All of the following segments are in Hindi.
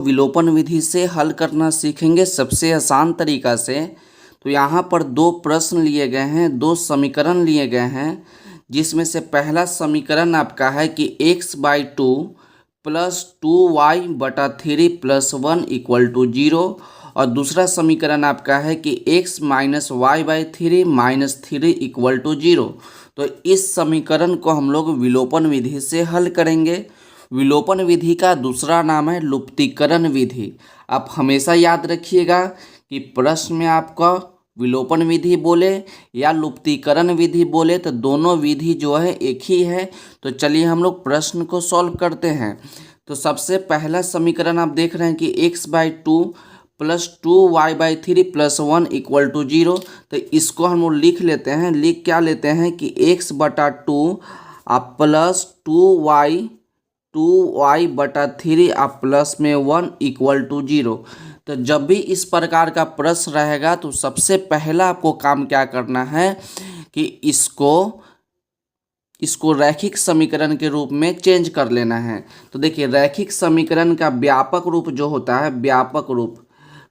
विलोपन विधि से हल करना सीखेंगे सबसे आसान तरीका से। तो यहाँ पर दो प्रश्न लिए गए हैं, दो समीकरण लिए गए हैं, जिसमें से पहला समीकरण आपका है कि x/2 प्लस 2y/3 + 1 = 0 और दूसरा समीकरण आपका है कि x - y/3 - 3 = 0। तो इस समीकरण को हम लोग विलोपन विधि से हल करेंगे। विलोपन विधि का दूसरा नाम है लुप्तीकरण विधि। आप हमेशा याद रखिएगा कि प्रश्न में आपका विलोपन विधि बोले या लुप्तीकरण विधि बोले तो दोनों विधि जो है एक ही है। तो चलिए हम लोग प्रश्न को सॉल्व करते हैं। तो सबसे पहला समीकरण आप देख रहे हैं कि x/2 प्लस 2y/3 + 1 = 0। तो इसको हम लोग लिख लेते हैं। लिख क्या लेते हैं कि x/2 आप प्लस 2y/3 आप प्लस में 1 = 0। तो जब भी इस प्रकार का प्रश्न रहेगा तो सबसे पहला आपको काम क्या करना है कि इसको रैखिक समीकरण के रूप में चेंज कर लेना है। तो देखिए रैखिक समीकरण का व्यापक रूप जो होता है,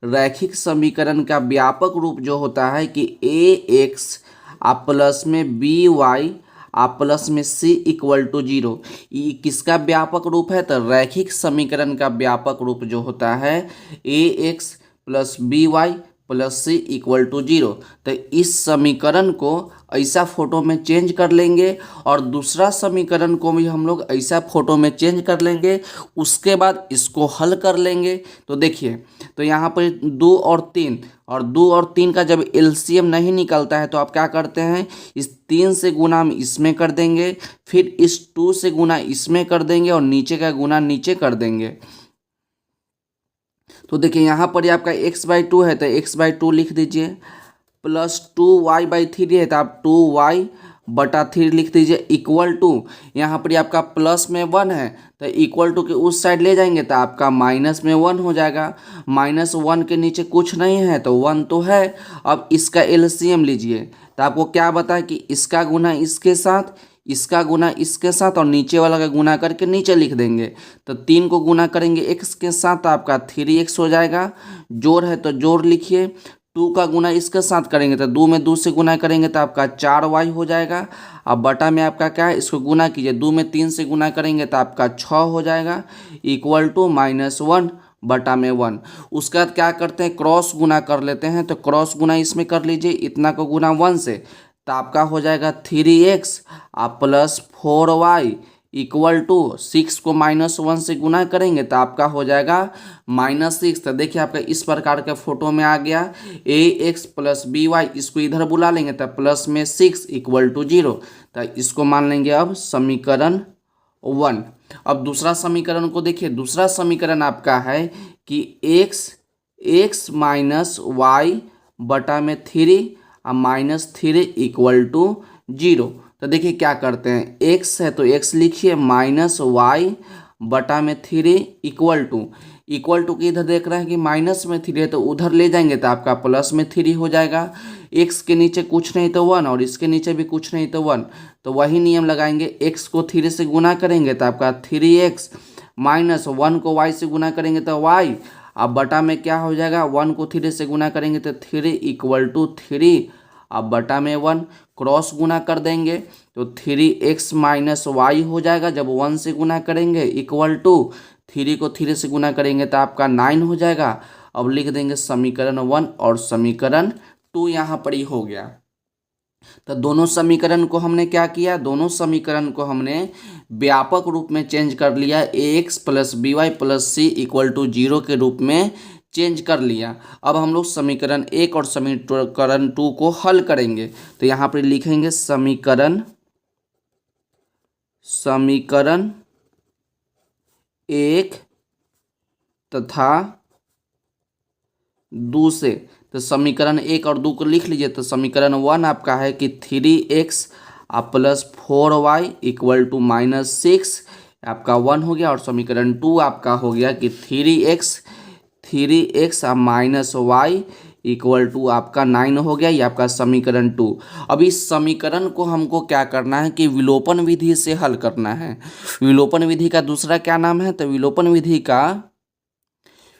रैखिक समीकरण का व्यापक रूप जो होता है कि ax आप प्लस में by आप प्लस में c = 0। ये किसका व्यापक रूप है? तो रैखिक समीकरण का व्यापक रूप जो होता है ax plus by plus c = 0। तो इस समीकरण को ऐसा फोटो में चेंज कर लेंगे और दूसरा समीकरण को भी हम लोग ऐसा फोटो में चेंज कर लेंगे। उसके बाद इसको हल कर लेंगे। तो देखिए, तो यहाँ पर 2 और 3 का जब एलसीएम नहीं निकलता है तो आप क्या करते हैं, इस 3 से गुना हम इसमें कर देंगे, फिर इस 2 से गुना इसमें कर देंगे और नीचे का गुना नीचे कर देंगे। तो देखिए यहाँ पर ये आपका x/2 है तो x/2 लिख दीजिए, प्लस 2y/3 है तो आप 2y/3 लिख दीजिए, इक्वल टू यहाँ पर आपका प्लस में 1 है तो इक्वल टू के उस साइड ले जाएंगे तो आपका माइनस में 1 हो जाएगा। -1 के नीचे कुछ नहीं है तो 1 तो है। अब इसका एलसीएम लीजिए तो आपको क्या बताए कि इसका गुना इसके साथ, इसका गुना इसके साथ और नीचे वाला का गुना करके नीचे लिख देंगे। तो 3 को गुना करेंगे x के साथ तो आपका 3x हो जाएगा। जोड़ है तो जोड़ लिखिए। 2 का गुना इसके साथ करेंगे तो 2 में 2 से गुना करेंगे तो आपका 4y हो जाएगा। अब बटा में आपका क्या है, इसको गुना कीजिए। 2 में 3 से गुना करेंगे तो आपका 6 हो जाएगा, इक्वल टू -1 बटा में 1। उसके बाद क्या करते हैं, क्रॉस गुना कर लेते हैं। तो क्रॉस गुना इसमें कर लीजिए, इतना को गुना 1 से तो आपका हो जाएगा 3x आप प्लस 4y इक्वल टू 6 को -1 से गुना करेंगे तो आपका हो जाएगा -6। तो देखिए आपका इस प्रकार के फोटो में आ गया ax प्लस by, इसको इधर बुला लेंगे तो प्लस में 6 = 0। तो इसको मान लेंगे अब समीकरण 1। अब दूसरा समीकरण को देखिए। दूसरा समीकरण आपका है कि x माइनस वाई बटा में 3 और -3 = 0। तो देखिए क्या करते हैं, x है तो x लिखिए, -y बटा में 3 इक्वल टू की इधर देख रहे हैं कि माइनस में 3 है तो उधर ले जाएंगे तो आपका प्लस में 3 हो जाएगा। x के नीचे कुछ नहीं तो 1 और इसके नीचे भी कुछ नहीं तो 1। तो वही नियम लगाएंगे, x को 3 से गुना करेंगे तो आपका 3x -1 को y से गुना करेंगे तो y। अब बटा में क्या हो जाएगा, 1 को 3 से गुना करेंगे तो 3 = 3। अब बटा में 1 क्रॉस गुना कर देंगे तो 3x -y हो जाएगा। जब 1 से गुना करेंगे इक्वल टू 3 को 3 से गुना करेंगे तो आपका 9 हो जाएगा। अब लिख देंगे समीकरण 1 और समीकरण 2 यहाँ पर ही हो गया। तो दोनों समीकरण को हमने क्या किया, दोनों समीकरण को हमने व्यापक रूप में चेंज कर लिया, ax plus by plus c = 0 के रूप में चेंज कर लिया। अब हम लोग समीकरण 1 और समीकरण 2 को हल करेंगे। तो यहाँ पर लिखेंगे समीकरण 1 तथा 2 से। तो समीकरण 1 और 2 को लिख लीजिए। तो समीकरण 1 आपका है कि 3x आप प्लस 4y = -6 आपका 1 हो गया। और समीकरण 2 आपका हो गया कि 3x आप -y = आपका 9 हो गया। ये आपका समीकरण 2। अब इस समीकरण को हमको क्या करना है कि विलोपन विधि से हल करना है। विलोपन विधि का दूसरा क्या नाम है, तो विलोपन विधि का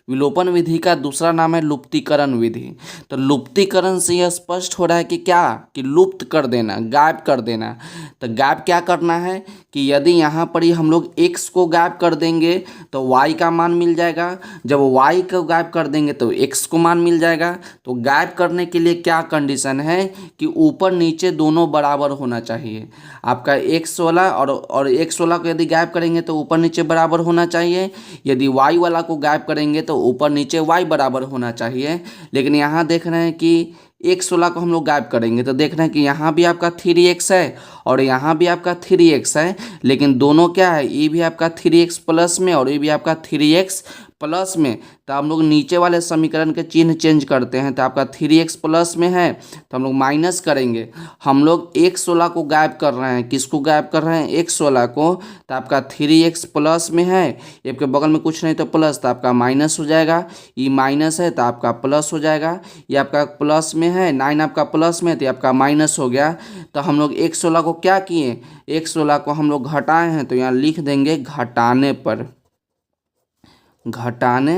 विलोपन विधि का दूसरा नाम है लुप्तीकरण विधि। तो लुप्तीकरण से यह स्पष्ट हो रहा है कि क्या, कि लुप्त कर देना, गायब कर देना। तो गायब क्या करना है कि यदि यहाँ पर ही हम लोग x को गायब कर देंगे तो y का मान मिल जाएगा, जब y को गायब कर देंगे तो x को मान मिल जाएगा। तो गायब करने के लिए क्या कंडीशन है कि ऊपर नीचे दोनों बराबर होना चाहिए। आपका x वाला और x वाला को यदि गायब करेंगे तो ऊपर नीचे बराबर होना चाहिए, यदि y वाला को गायब करेंगे तो ऊपर नीचे y बराबर होना चाहिए। लेकिन यहाँ देख रहे हैं कि x16 को हम लोग गायब करेंगे तो देख रहे हैं कि यहाँ भी आपका 3x है और यहाँ भी आपका 3x है, लेकिन दोनों क्या है, ये भी आपका 3x प्लस में और ये भी आपका 3x प्लस में। तो हम लोग नीचे वाले समीकरण के चिन्ह चेंज करते हैं। तो आपका 3x प्लस में है तो हम लोग माइनस करेंगे। हम लोग x16 को गायब कर रहे हैं, किसको गायब कर रहे हैं, x16 को। तो आपका 3x प्लस में है, ये आपके बगल में कुछ नहीं तो प्लस, तो आपका माइनस हो जाएगा। ये माइनस है तो आपका प्लस हो जाएगा। ये आपका प्लस में है, 9 आपका प्लस में, तो आपका माइनस हो गया। तो हम लोग x16 को क्या किए, x16 को हम लोग घटाए हैं, तो यहाँ लिख देंगे घटाने पर, घटाने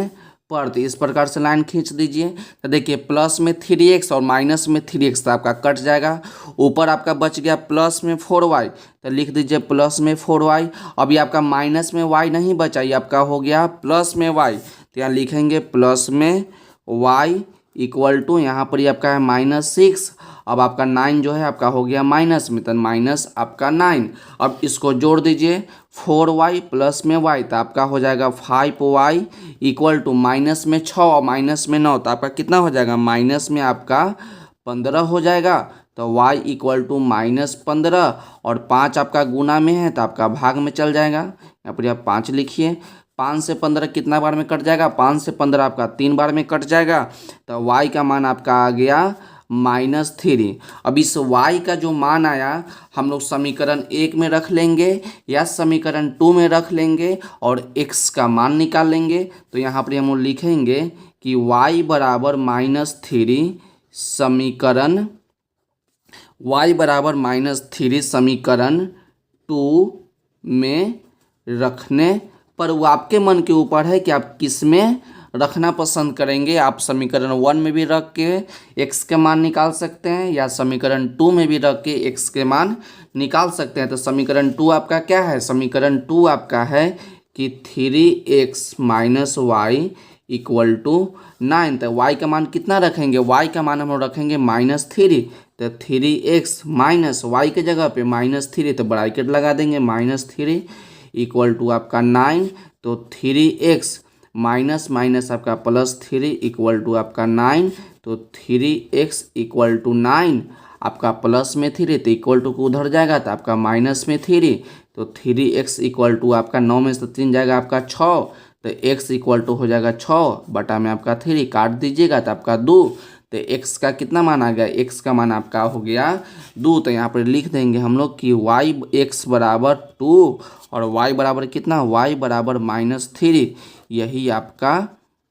पर। तो इस प्रकार से लाइन खींच दीजिए। तो देखिए प्लस में 3x और माइनस में 3x, तो आपका कट जाएगा। ऊपर आपका बच गया प्लस में 4y, तो लिख दीजिए प्लस में 4y। अभी आपका माइनस में y नहीं बचा, ये आपका हो गया प्लस में y। तो यहाँ लिखेंगे प्लस में y इक्वल टू, यहाँ पर ही आपका है -6। अब आपका 9 जो है आपका हो गया माइनस में, तो माइनस आपका 9। अब इसको जोड़ दीजिए 4y प्लस में y, तो आपका हो जाएगा 5y इक्वल टू माइनस में 6 और माइनस में 9, तो आपका कितना हो जाएगा, माइनस में आपका 15 हो जाएगा। तो y इक्वल टू -15 और 5 आपका गुना में है तो आपका भाग में चल जाएगा। यहाँ पर आप 5 लिखिए। 5 से 15 कितना बार में कट जाएगा, 5 से 15 आपका 3 बार में कट जाएगा। तो y का मान आपका आ गया -3। अब इस y का जो मान आया हम लोग समीकरण 1 में रख लेंगे या समीकरण 2 में रख लेंगे और x का मान निकाल लेंगे। तो यहाँ पर हम लोग लिखेंगे कि y बराबर -3 समीकरण, y बराबर -3 समीकरण 2 में रखने पर। वो आपके मन के ऊपर है कि आप किस में रखना पसंद करेंगे। आप समीकरण 1 में भी रख के x के मान निकाल सकते हैं या समीकरण 2 में भी रख के x के मान निकाल सकते हैं। तो समीकरण 2 आपका क्या है, समीकरण 2 आपका है कि 3x minus Y equal to 9। तो y का मान कितना रखेंगे, y का मान हम लोग रखेंगे -3। तो 3x माइनस वाई के जगह पे -3, तो ब्रैकेट लगा देंगे -3 इक्वल टू आपका 9। तो 3x माइनस माइनस आपका +3 इक्वल टू आपका 9। तो 3x इक्वल टू 9 आपका प्लस में 3, तो इक्वल टू को उधर जाएगा तो आपका माइनस में 3। तो 3x इक्वल टू आपका 9 में से 3 जाएगा आपका 6। तो x इक्वल टू हो जाएगा 6 बटा में आपका 3, काट दीजिएगा तो आपका 2। तो x का कितना मान आ गया, x का मान आपका हो गया 2। तो यहाँ पर लिख देंगे हम लोग कि x बराबर 2 और y बराबर कितना, y बराबर -3। यही आपका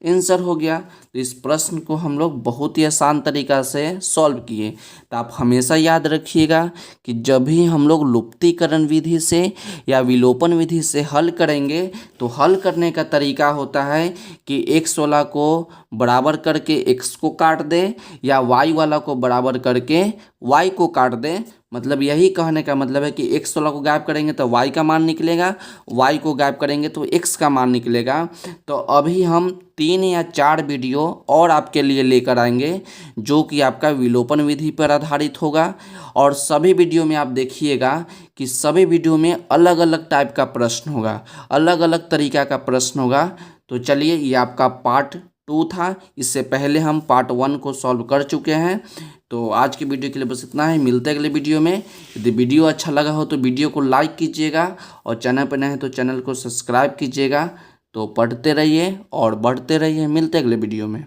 आंसर हो गया। तो इस प्रश्न को हम लोग बहुत ही आसान तरीका से सॉल्व किए। तो आप हमेशा याद रखिएगा कि जब भी हम लोग लुप्तीकरण विधि से या विलोपन विधि से हल करेंगे तो हल करने का तरीका होता है कि x वाला को बराबर करके x को काट दे या y वाला को बराबर करके y को काट दे। मतलब यही कहने का मतलब है कि x वाला को गायब करेंगे तो y का मान निकलेगा, y को गायब करेंगे तो x का मान निकलेगा। तो अभी हम 3 या 4 वीडियो और आपके लिए लेकर आएंगे जो कि आपका विलोपन विधि पर आधारित होगा। और सभी वीडियो में आप देखिएगा कि सभी वीडियो में अलग अलग टाइप का प्रश्न होगा, अलग अलग तरीका का प्रश्न होगा। तो चलिए, ये आपका पार्ट 2 था। इससे पहले हम पार्ट 1 को सॉल्व कर चुके हैं। तो आज की वीडियो के लिए बस इतना ही। मिलते हैं अगले वीडियो में। यदि वीडियो अच्छा लगा हो तो वीडियो को लाइक कीजिएगा और चैनल पर नए हैं तो चैनल को सब्सक्राइब कीजिएगा। तो पढ़ते रहिए और बढ़ते रहिए। मिलते हैं अगले वीडियो में।